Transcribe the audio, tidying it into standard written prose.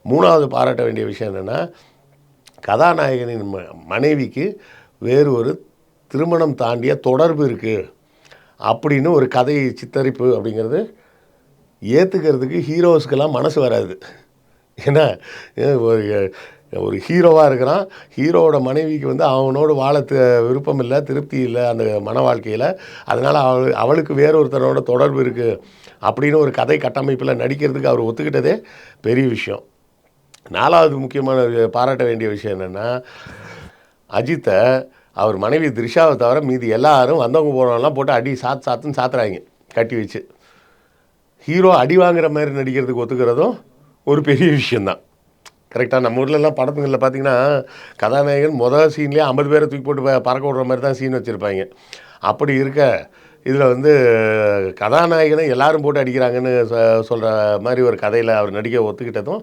3வது பாராட்ட வேண்டிய விஷயம் என்னென்னா, கதாநாயகனின் மனைவிக்கு வேறு ஒரு திருமணம் தாண்டிய தொடர்பு இருக்குது அப்படின்னு ஒரு கதை சித்தரிப்பு அப்படிங்கிறது ஏற்றுக்கிறதுக்கு ஹீரோஸ்க்கெல்லாம் மனசு வராது. ஏன்னா ஒரு ஒரு ஹீரோவாக இருக்கிறான். ஹீரோவோட மனைவிக்கு வந்து அவனோடு வாழ விருப்பம் இல்லை, திருப்தி இல்லை அந்த மன வாழ்க்கையில். அதனால் அவளுக்கு வேறொருத்தனோட தொடர்பு இருக்குது அப்படின்னு ஒரு கதை கட்டமைப்பில் நடிக்கிறதுக்கு அவர் ஒத்துக்கிட்டதே பெரிய விஷயம். 4வது முக்கியமான பாராட்ட வேண்டிய விஷயம் என்னென்னா, அஜித்தை அவர் மனைவி த்ரிஷாவை தவிர மீதி எல்லாரும் வந்தவங்க போனவங்கலாம் போட்டு அடி சாத்துன்னு சாத்துறாங்க கட்டி வச்சு. ஹீரோ அடி வாங்குற மாதிரி நடிக்கிறதுக்கு ஒத்துக்கிறதும் ஒரு பெரிய விஷயந்தான். கரெக்டாக நம்ம ஊர்லலாம் படத்துங்களில் பார்த்தீங்கன்னா, கதாநாயகன் மொதல் சீன்லேயே 50 பேரை தூக்கி போட்டு பறக்க விட்ற மாதிரி தான் சீன் வச்சுருப்பாங்க. அப்படி இருக்க இதில் வந்து கதாநாயகனை எல்லாரும் போட்டு அடிக்கிறாங்கன்னு சொல்கிற மாதிரி ஒரு கதையில் அவர் நடிக்க ஒத்துக்கிட்டதும்